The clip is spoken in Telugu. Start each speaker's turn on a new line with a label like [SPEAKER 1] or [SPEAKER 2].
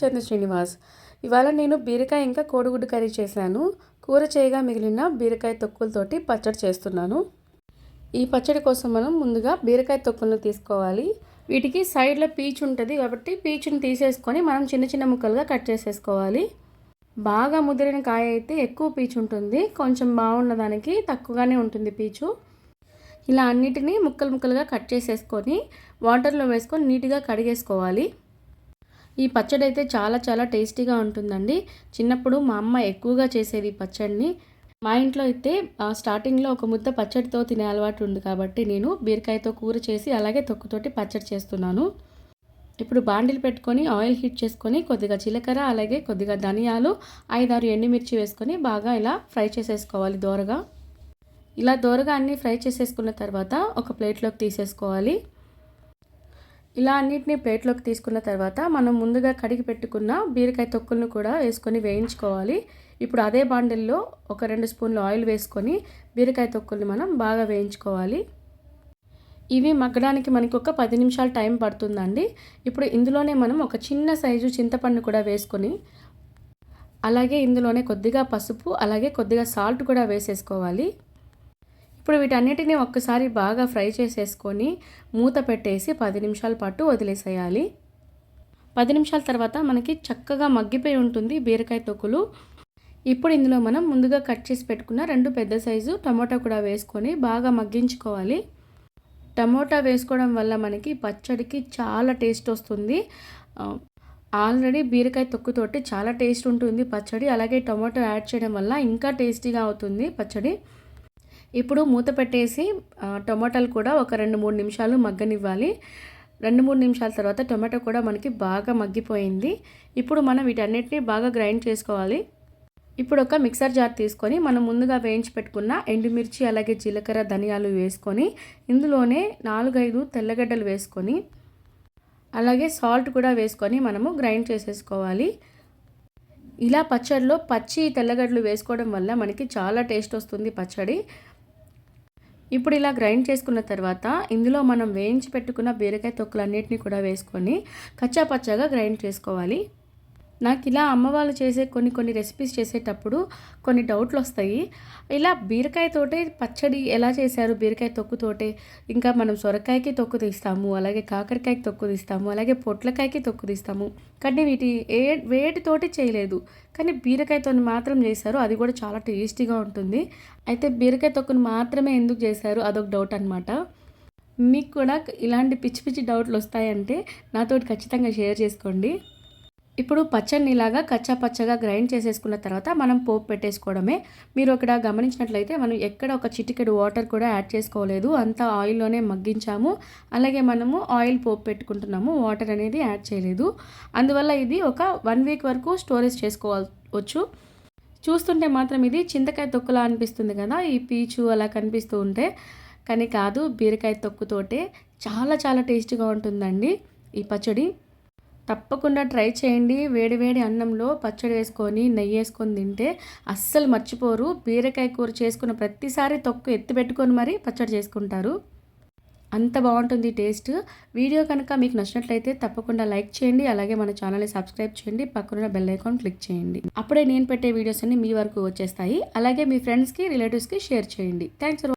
[SPEAKER 1] చంద్రశ్రీనివాస్. ఇవాళ నేను బీరకాయ ఇంకా కోడిగుడ్డు కర్రీ చేశాను. కూర చేయగా మిగిలిన బీరకాయ తొక్కులతోటి పచ్చడి చేస్తున్నాను. ఈ పచ్చడి కోసం మనం ముందుగా బీరకాయ తొక్కులను తీసుకోవాలి. వీటికి సైడ్లో పీచు ఉంటుంది కాబట్టి పీచుని తీసేసుకొని మనం చిన్న చిన్న ముక్కలుగా కట్ చేసేసుకోవాలి. బాగా ముదిరిన కాయ అయితే ఎక్కువ పీచు ఉంటుంది, కొంచెం బాగున్న దానికి తక్కువగానే ఉంటుంది పీచు. ఇలా అన్నిటినీ ముక్కలు ముక్కలుగా కట్ చేసేసుకొని వాటర్లో వేసుకొని నీట్గా కడిగేసుకోవాలి. ఈ పచ్చడి అయితే చాలా చాలా టేస్టీగా ఉంటుందండి. చిన్నప్పుడు మా అమ్మ ఎక్కువగా చేసేది ఈ పచ్చడిని. మా ఇంట్లో అయితే స్టార్టింగ్లో ఒక ముద్ద పచ్చడితో తినే అలవాటు ఉంది కాబట్టి నేను బీరకాయతో కూర చేసి అలాగే తొక్కుతోటి పచ్చడి చేస్తున్నాను. ఇప్పుడు బాండిల్ పెట్టుకొని ఆయిల్ హీట్ చేసుకొని కొద్దిగా జీలకర్ర అలాగే కొద్దిగా ధనియాలు 5-6 ఎండుమిర్చి వేసుకొని బాగా ఇలా ఫ్రై చేసేసుకోవాలి దోరగా. ఇలా దోరగా అన్నీ ఫ్రై చేసేసుకున్న తర్వాత ఒక ప్లేట్లోకి తీసేసుకోవాలి. ఇలా అన్నిటిని ప్లేట్లోకి తీసుకున్న తర్వాత మనం ముందుగా కడిగి పెట్టుకున్న బీరకాయ తొక్కులను కూడా వేసుకొని వేయించుకోవాలి. ఇప్పుడు అదే బాండిల్లో ఒక 2 స్పూన్లు ఆయిల్ వేసుకొని బీరకాయ తొక్కుల్ని మనం బాగా వేయించుకోవాలి. ఇవి మగ్గడానికి మనకి ఒక 10 నిమిషాలు టైం పడుతుందండి. ఇప్పుడు ఇందులోనే మనం ఒక చిన్న సైజు చింతపండు కూడా వేసుకొని అలాగే ఇందులోనే కొద్దిగా పసుపు అలాగే కొద్దిగా సాల్ట్ కూడా వేసేసుకోవాలి. ఇప్పుడు వీటన్నిటిని ఒక్కసారి బాగా ఫ్రై చేసేసుకొని మూత పెట్టేసి 10 నిమిషాల పాటు వదిలేసేయాలి. 10 నిమిషాల తర్వాత మనకి చక్కగా మగ్గిపోయి ఉంటుంది బీరకాయ తొక్కులు. ఇప్పుడు ఇందులో మనం ముందుగా కట్ చేసి పెట్టుకున్న 2 పెద్ద సైజు టమోటా కూడా వేసుకొని బాగా మగ్గించుకోవాలి. టమోటా వేసుకోవడం వల్ల మనకి పచ్చడికి చాలా టేస్ట్ వస్తుంది. ఆల్రెడీ బీరకాయ తొక్కుతోటి చాలా టేస్ట్ ఉంటుంది పచ్చడి, అలాగే టమోటా యాడ్ చేయడం వల్ల ఇంకా టేస్టీగా అవుతుంది పచ్చడి. ఇప్పుడు మూత పెట్టేసి టొమాటోలు కూడా ఒక 2-3 నిమిషాలు మగ్గనివ్వాలి. 2-3 నిమిషాల తర్వాత టొమాటో కూడా మనకి బాగా మగ్గిపోయింది. ఇప్పుడు మనం వీటన్నిటిని బాగా గ్రైండ్ చేసుకోవాలి. ఇప్పుడు ఒక మిక్సర్ జార్ తీసుకొని మనం ముందుగా వేయించి పెట్టుకున్న ఎండుమిర్చి అలాగే జీలకర్ర ధనియాలు వేసుకొని ఇందులోనే 4-5 తెల్లగడ్డలు వేసుకొని అలాగే సాల్ట్ కూడా వేసుకొని మనము గ్రైండ్ చేసేసుకోవాలి. ఇలా పచ్చడిలో పచ్చి తెల్లగడ్డలు వేసుకోవడం వల్ల మనకి చాలా టేస్ట్ వస్తుంది పచ్చడి. ఇప్పుడు ఇలా గ్రైండ్ చేసుకున్న తర్వాత ఇందులో మనం వేయించి పెట్టుకున్న బీరకాయ తొక్కులన్నిటిని కూడా వేసుకొని కచ్చా పచ్చాగా గ్రైండ్ చేసుకోవాలి. నాకు ఇలా అమ్మ వాళ్ళు చేసే కొన్ని రెసిపీస్ చేసేటప్పుడు కొన్ని డౌట్లు వస్తాయి. ఇలా బీరకాయతోటే పచ్చడి ఎలా చేశారు, బీరకాయ తొక్కుతోటే? ఇంకా మనం సొరకాయకి తొక్కు తీస్తాము, అలాగే కాకరకాయకి తొక్కు తీస్తాము, అలాగే పొట్లకాయకి తొక్కు తీస్తాము, కానీ వేటితోటి చేయలేదు. కానీ బీరకాయతో మాత్రం చేశారు, అది కూడా చాలా టేస్టీగా ఉంటుంది. అయితే బీరకాయ తొక్కును మాత్రమే ఎందుకు చేశారు అదొక డౌట్ అనమాట. మీకు కూడా ఇలాంటి పిచ్చి పిచ్చి డౌట్లు వస్తాయంటే నాతోటి ఖచ్చితంగా షేర్ చేసుకోండి. ఇప్పుడు పచ్చడిని ఇలాగా కచ్చా పచ్చగా గ్రైండ్ చేసేసుకున్న తర్వాత మనం పోపు పెట్టేసుకోవడమే. మీరు ఇక్కడ గమనించినట్లయితే మనం ఎక్కడ ఒక చిటికెడు వాటర్ కూడా యాడ్ చేసుకోలేదు, అంతా ఆయిల్లోనే మగ్గించాము. అలాగే మనము ఆయిల్ పోపు పెట్టుకుంటున్నాము, వాటర్ అనేది యాడ్ చేయలేదు. అందువల్ల ఇది ఒక 1 వీక్ వరకు స్టోరేజ్ చేసుకోవచ్చు. చూస్తుంటే మాత్రం ఇది చింతకాయ తొక్కులా అనిపిస్తుంది కదా, ఈ పీచు అలా కనిపిస్తూ ఉంటే, కానీ కాదు, బీరకాయ తొక్కుతోటే చాలా చాలా టేస్టీగా ఉంటుందండి ఈ పచ్చడి. తప్పకుండా ట్రై చేయండి. వేడి వేడి అన్నంలో పచ్చడి వేసుకొని నెయ్యి వేసుకొని తింటే అస్సలు మర్చిపోరు. బీరకాయ కూర చేసుకున్న ప్రతిసారి తొక్కు ఎత్తి పెట్టుకొని మరీ పచ్చడి చేసుకుంటారు, అంత బాగుంటుంది టేస్ట్. వీడియో కనుక మీకు నచ్చినట్లయితే తప్పకుండా లైక్ చేయండి, అలాగే మన ఛానల్ని సబ్స్క్రైబ్ చేయండి, పక్కన బెల్ ఐకాన్ క్లిక్ చేయండి. అప్పుడే నేను పెట్టే వీడియోస్ అన్ని మీ వరకు వచ్చేస్తాయి. అలాగే మీ ఫ్రెండ్స్కి రిలేటివ్స్కి షేర్ చేయండి. Thanks for